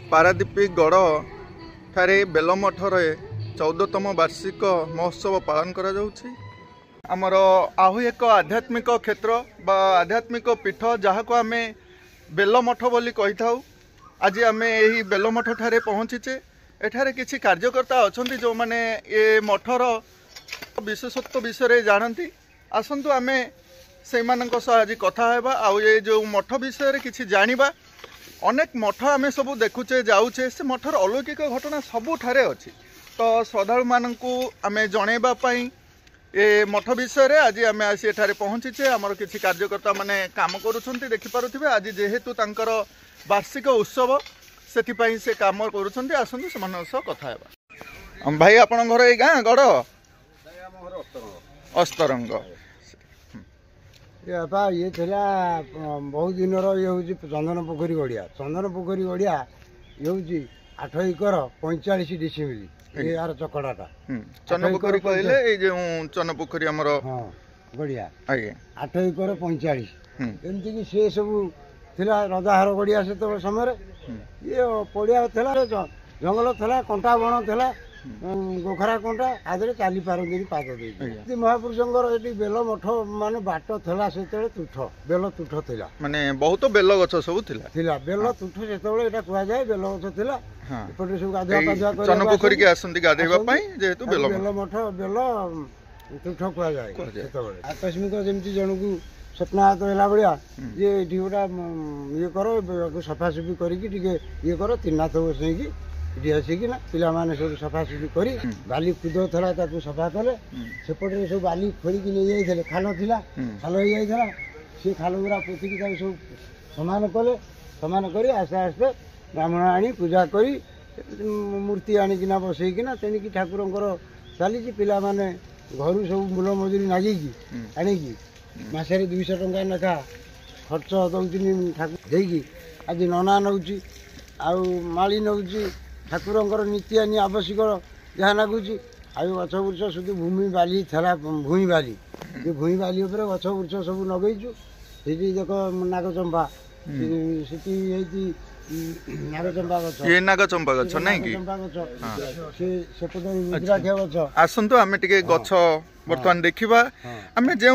पारादीप गड़ ठारे बेलमठर 14तम वार्षिक महोत्सव पालन करा जाउछि। आमर आहु एक आध्यात्मिक क्षेत्र बा आध्यात्मिक पीठ जहाँ को आम बेलमठ बोली कही था। आज आम यही बेलमठ ठारे पहुँचीचे। एठारे किछि कार्यकर्ता अछंती जो माने ये मठर विशेषत्व विषय जानती। आसंतु आम से आज कथा हेबा आउ ये जो मठ विषय किछि जानिबा। अनेक मठ आम सब देखुचे जाऊचे से मठर अलौकिक घटना सबुठारे अच्छी। तो श्रद्धालु मानकु आम जनइबा पई ए मठ विषय आज आम आसी एठारे पहुँचीचे। आमर किछि कार्यकर्ता माने काम करुछंती देखि पारुथिबे। आज जेहेतु तांकर वार्षिक उत्सव सेथिपाई से काम करुछंती। आसंतु सेमान सह कथा हेबा। भाई आपन घर ए गाँ गड़ अस्तरंग ये थिला बहुत दिन ये हूँ चंदन पोखरी गड़िया। चंदन पोखरी गड़िया ये हूँ 8 एकर 45 डिसिमिल ये यार चकड़ाटा। चन्न पोखरी कहले जो चन्न पोखरी हमर गड़िया आगे 8 एकर 45 एमती कि से सब थिला रजाहार गड़िया से तो समय ये पड़िया थिला जंगल थिला कंटा बण थिला गोखरा कंटा आदि चली पारती पाद दे महापुरुषंकर ये बेल मठ माने बाट थिला से तुठ बेल तुठ थिला माने बहुत बेल गछ सब थिला बेल तुठ से कह जाए बेल गछ थिला एपटे सब गाधुआ पाधुआ कर चन्न पोखरी के आसंती गाधेबा पई जेहेतु बेल मठ बेल तुठ कह जाए सेतबेले आकस्मिक जेमती जनकु स्वप्नाहत होला भलिया ये एठी गोटा ये कर सफासफी करिकी टिके ये कर त्रिनाथ बसैकी ये आसिकी ना पिला माने सब सफासफी करी बाली कुद थला ताकू सफा कले सेपटे सब बाली खोलिकी नहीं जाइले खाल थिला खाल हो जाइला से खाल गुरा पोतिकी ताकू सब समान कले समान करी आस्ते आस्ते ब्राह्मण आनी पूजा करी मूर्ति आनिकिना बसैकिना तेणिकी ठाकुरंकर चली पिला माने घर सब मूल मजूरी नागिकी आनिकी मासरे 200 टंका लेखा खर्च दौन ठाकुर देकी आज नना नौची आउ माली नौची ठाकुरंकर नीतिआनी आवश्यक जहाँ नागुची आयु गछ वृक्ष शुद्ध भूमि बाली थला भूमि बाली ये भूमि बाली उपर गछ वृक्ष सब लगेचु ये देख नागचंपा से नागचंपा गछ ये नागचंपा गछ नहीं कि से सेपटे रुद्राक्ष गछ। आसंतु आमे टिके गछ बर्तमान देखिबा। आमे जे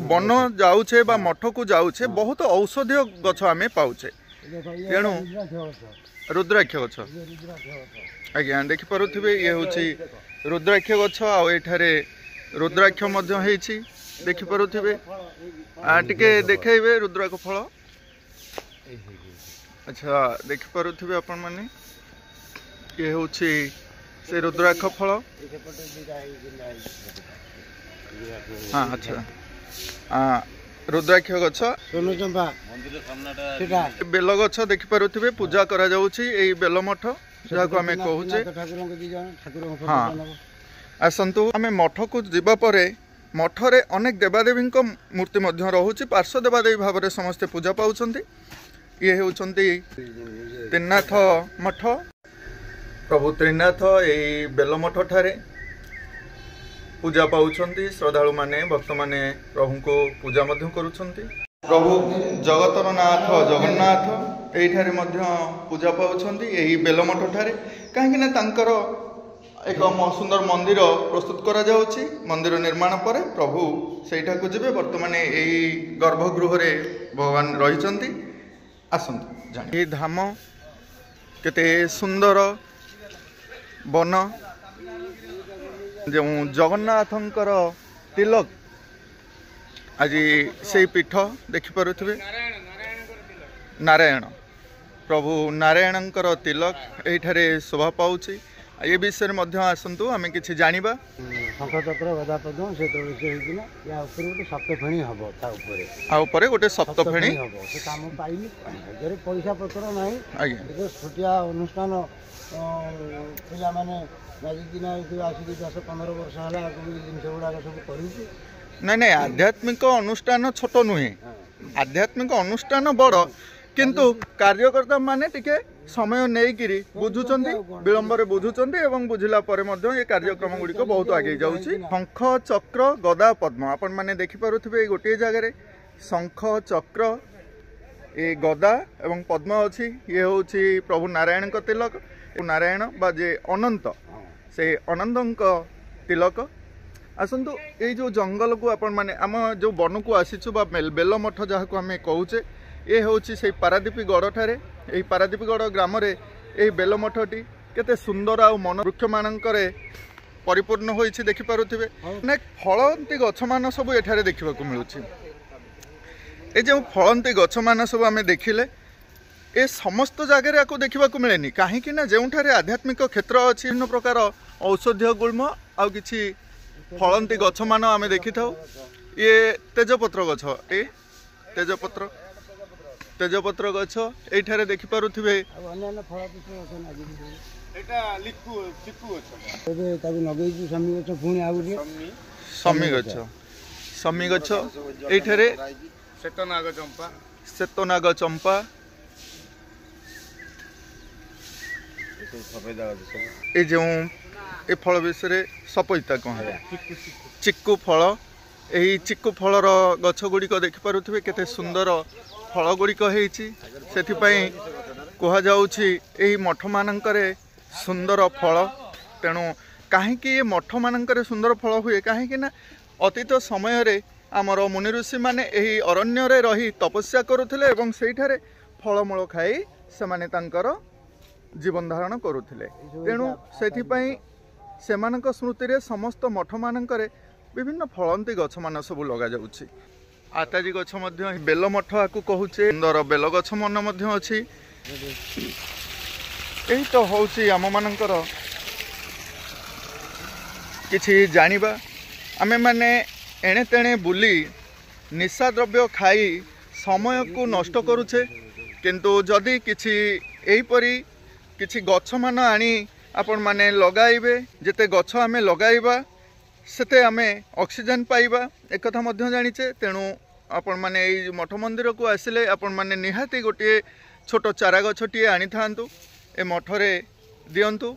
वन जाउछे बा मठ को जाउछे बहुत औषधीय गछ आमे पाउछे। तेणु रुद्राक्ष गछ आज्ञा देखि पारुथिबे ये होछि रुद्राक्ष गछ आ एठारे रुद्राक्ष मध्य हेछि देखि पारुथिबे। आ टिके देखेबे रुद्राक्ष फल। अच्छा देखि पारुथिबे आपण माने ये होछि से रुद्राक्ष फल। हाँ अच्छा रुद्राक्ष गछ सोनो चंपा बेल गछ देखि पारुथिबे पूजा करा जाउछि एई बेल मठ जाको हमें कहूचे। हाँ आसंतु आमे मठ को जिबा परे मठरे अनेक देवादेवी मूर्ति मध्य रहुछि। पार्श्व देवादेवी भाव में समस्ते पूजा पाउछंती। ये होउछंती त्रिनाथ मठ। प्रभु त्रिनाथ एई बेल मठ ठारे पूजा पाउछंती। श्रद्धालु माने भक्त माने प्रभु को पूजा मध्य करुछंती। प्रभु जगतर नाथ जगन्नाथ एठारे मध्य पूजा पाउछंती एही बेलमठ ठारे। काहेकि ना तांकर एक सुंदर मंदिर प्रस्तुत करा जाउछि। मंदिर निर्माण परे प्रभु सेठा को जिबे। वर्तमान एही गर्भगृह रे भगवान रहिछंती। आसंतु जानि एही धाम केते सुंदर वन जो जगन्नाथंकर तिलक आज से पीठ देखिपे। नारायण प्रभु नारायणंकर तिलक एठारे शोभा पाउछि। ये विषय मध्य आसंतु आमे किछि जानिबा। शंख चक्र गदा पद्म से तोड़े होइकिना या ऊपर गोटे सप्तफेणी हबो ता ऊपर आ ऊपर गोटे सप्तफेणी हबो से काम पाइली जरे पैसा पत्र नाही आज्ञा ए छोटिया अनुष्ठान पिला माने नागिकिना आसिक 10-15 वर्ष होला जिनस गुड़ा सब करूची। नहीं नहीं आध्यात्मिक अनुष्ठान छोट नुहे। आध्यात्मिक अनुष्ठान बड़ किंतु कार्यकर्ता माने टिके समय नहीं बुझुचंती विलंब रे बुझुचंती एवं बुझिला परे मध्य ये कार्यक्रम गुडी को बहुत आगे जाउची। शंख चक्र गदा पद्म आपण माने देखि पारुथिबे गोटे जगह रे शंख चक्र ये गदा एवं पद्म अच्छी ये हूँ प्रभु नारायण का तिलक नारायण बा जे अनंत से अनंत तिलक आसतु ये जो जंगल को आपण माने आम जो वन को आसीचु बा बेल मठ जहाँ को आम कहूचे ये हूँ से पारादीपी गढ़ ठारे यही पारादीपी गढ़ ग्राम यही बेल मठटी केते सुंदर आ मन वृक्ष मानकर परिपूर्ण होइछि देखि पारुथिबे अनेक फलंती गछ मान सब एठारे देखिबा को मिलुछि ए जो फलंती गछ मान सब आमे देखिले ए समस्त जगह आपको देखा मिलेनि कहीं ना जो आध्यात्मिक क्षेत्र अच्छी विभिन्न प्रकार औषधीय गुल्म आ कि फलंती गछ मान आम देखी था ये तेजपत्र गछ ए तेजपत्र गछ ये देखिपे समी गछ ये श्वेतनाग चंपा ये जो ए फल विषय सपयिता कह चिक्कू फल यही चिक्कू फलर गछ गुड़िक देखिपे केते सुंदर फल गुड़िक से कहुच्छी मठ मानकरे सुंदर फल तेणु कहीं मठ मानकरे सुंदर फल हुए कहीं अतीत समय रे आमर मुनि ऋषि माने एही अरण्य रे रही तपस्या करुथिले एवं सेठारे फलमूल खाई सेमाने तांकर जीवन धारण करुथिले तेणु सेथिपई सेमानक स्मृति रे समस्त मठ मानकरे विभिन्न फलंती गछ मान सब लगा जाउछि आताजी गछ मध्य बेल मठ आकु कहूचे सुंदर बेल गछ मन मध्य अछि एही तो होउछि आम मानकर किछि जानिबा आमे माने एणे तेणे बुली निशा द्रव्य खाई समय को नष्ट करुचे किंतु जदि किछि एहीपरि किछि गछ मान आनी आपण माने लगाइबे जेते गछ आमे लगाइबा सेते आमे ऑक्सीजन पाइबा एक कथा मध्य जानिचे तेणु आपण माने एई मठ मंदिर को आसिले आपण माने निहाती गोटे छोट चारा गछटिए आनी थांतु ए मठरे दियंतु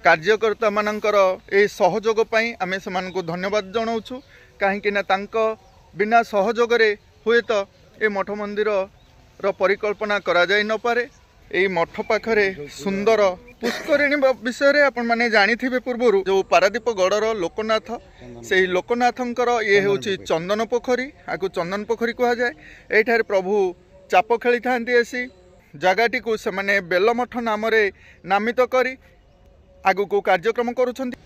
कार्यकर्ता मानकर ए सहयोग पई आमे समानको धन्यवाद जणाउछु कहीं ना तांको बिना सहयोग रे हुए तो ए मठ मंदिर रो परिकल्पना करा जाय न पारे एई मठ पाखरे सुंदर पुष्करिणी विषय आपण माने जानिथिबे पूर्वरु जो पारादीप गढ़र लोकनाथ से लोकनाथंकर ये होची चंदन पोखरी आकु चंदन पोखरी कहा जाए एठारे प्रभु चाप खेली थांती आसी जगाटी को से माने बेलमठ नाम रे नामित करी आगु को कार्यक्रम करूछंती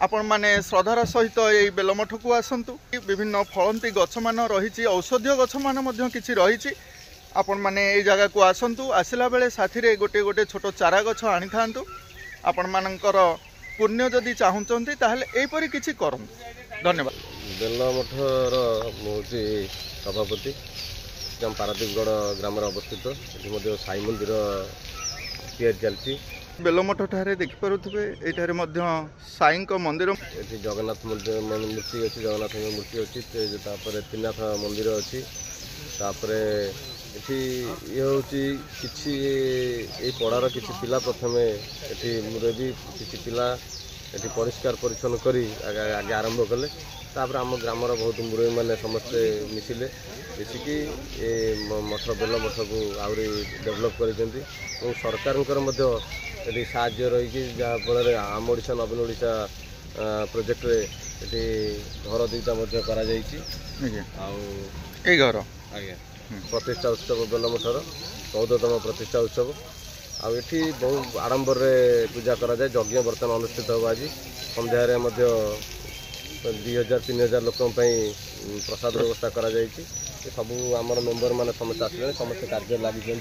आपण माने श्रद्धार सहित ये बेलमठ को आसतु विभिन्न फलंती गछ मान रही औषधीय गछ मान किछि रही आपण माने ये जगह को आसतु आसला बेले साथी रे गोटे गोटे छोट चारा गछ आनी थांतु आपण मानकर पुण्य जदि चाहूचंती ताहले एपरि किछि करंतु धन्यवाद बेलमठर होची सभापति जम पारादीपगढ़ ग्राम अवस्थित ये साई मंदिर तैयारी चलती बेलमठ ठारे देखिपे ये साई मंदिर ये जगन्नाथ मूर्ति अच्छी जगन्नाथ मूर्ति अच्छी त्रिनाथ मंदिर अच्छी तापर ये हूँ कि पड़ार किसी पिला प्रथम ये मुरबी किसी पिला ये परिष्कार परिच्छन्न करी आगे आरंभ कले तापर आम ग्रामर बहुत मुरबी मैंने समस्ते मिसिले मिसिकी ये मठ बेल मठ को आहरी डेभलप कर सरकार ये साहाय्य रही जहाँफल आम ओडिशा नवीन ओडिशा प्रोजेक्ट रे ये घर दुईटा करा घर आज्ञा प्रतिष्ठा उत्सव बेलमठर 14तम प्रतिष्ठा उत्सव आठी बहुत आडंबर पूजा करा जाए यज्ञ बर्तमान अनुष्ठित हो आज संध्यारे 2000-3000 लोक प्रसाद व्यवस्था करा जाए सब आमर मेम्बर मैंने समस्त आसे समस्त कार्य लगी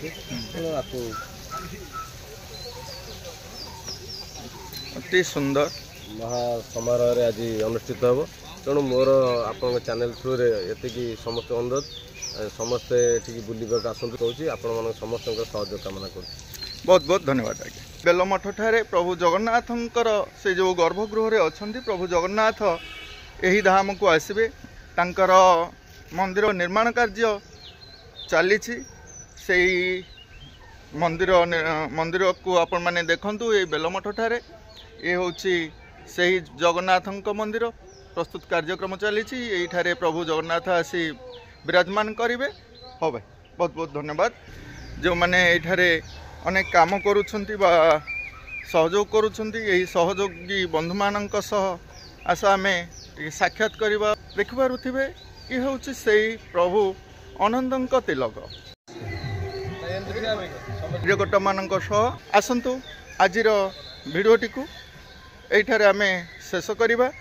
अति सुंदर महासमारोह आज अनुष्ठित हो तेणु मोर आप चैनल थ्रू ये समस्त अनुरोध समस्ते बुलवाक आसतु कहूँ आपण समस्त सहयोग कामना कर बहुत बहुत धन्यवाद आज्ञा बेलमठ ठारे प्रभु जगन्नाथंकर से जो गर्भगृह अच्छा प्रभु जगन्नाथ यही धाम को आसबे तांकर मंदिर निर्माण कार्य चली से मंदिर को आपण माने देखंतु ये बेलमठ ठारे ये होची ସେହି ଜଗନ୍ନାଥଙ୍କ ମନ୍ଦିର ପ୍ରସ୍ତୁତ କାର୍ଯ୍ୟକ୍ରମ ଚାଲିଛି। ଏଇଠାରେ ପ୍ରଭୁ ଜଗନ୍ନାଥ ଆସି ବିରାଜମାନ କରିବେ। ହଉ ଭାଇ, ବହୁତ ବହୁତ ଧନ୍ୟବାଦ। ଯେଉଁମାନେ ଏଇଠାରେ ଅନେକ କାମ କରୁଛନ୍ତି ବା ସହଯୋଗ କରୁଛନ୍ତି, ଏହି ସହଯୋଗୀ ବନ୍ଧୁମାନଙ୍କ ସହ ଆସ ଆମେ ଟିକେ ସାକ୍ଷାତ କରିବା। ଦେଖିପାରୁଥିବେ ଇଏ ହେଉଛି ସେଇ ପ୍ରଭୁ ଅନନ୍ତଙ୍କ ତିଲକ। ପର୍ଯ୍ୟଟକମାନଙ୍କ ସହ ଆସନ୍ତୁ ଆଜିର ଭିଡ଼ିଓଟିକୁ ଏଇଠାରେ ଆମେ ଶେଷ କରିବା।